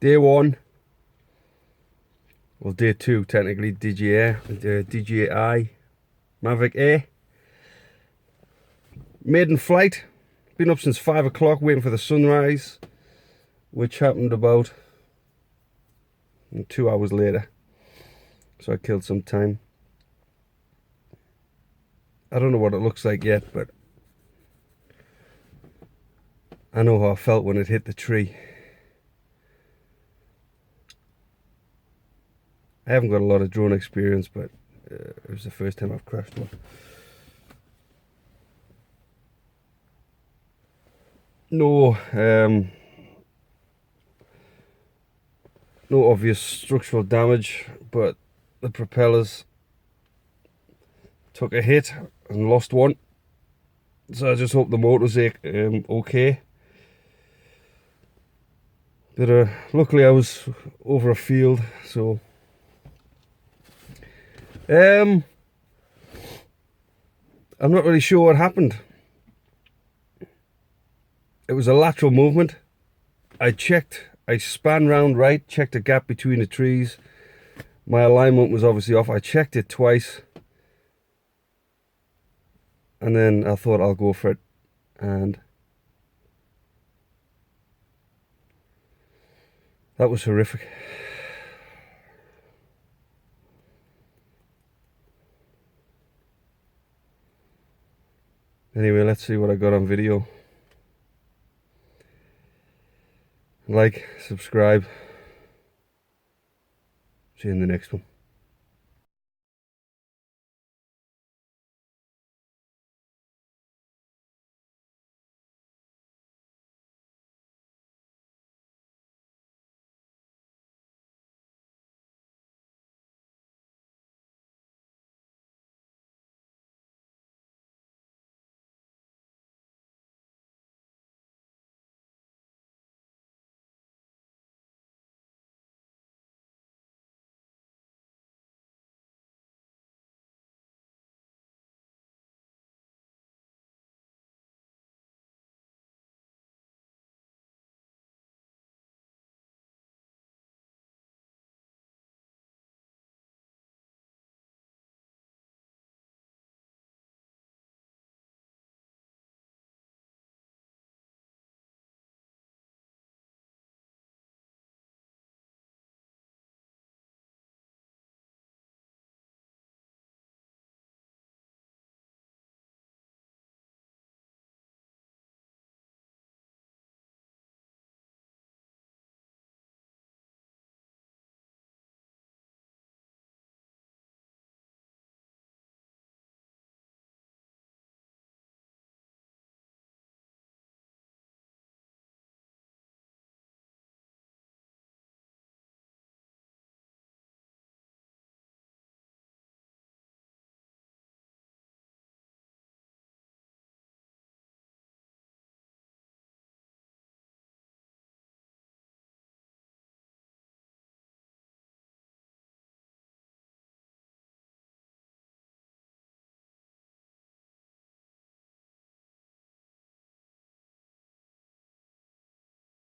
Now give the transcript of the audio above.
Day one, well day two technically, DJI Mavic Air. Maiden Flight. Been up since 5 o'clock waiting for the sunrise, which happened about 2 hours later. So I killed some time. I don't know what it looks like yet, but I know how I felt when it hit the tree. I haven't got a lot of drone experience, but it was the first time I've crashed one. No obvious structural damage, but the propellers took a hit and lost one. So I just hope the motor's okay. But luckily I was over a field, so I'm not really sure what happened. It was a lateral movement. I span round right, checked a gap between the trees. My alignment was obviously off. I checked it twice. And then I thought I'll go for it. And that was horrific. Anyway, let's see what I got on video. Like, subscribe. See you in the next one.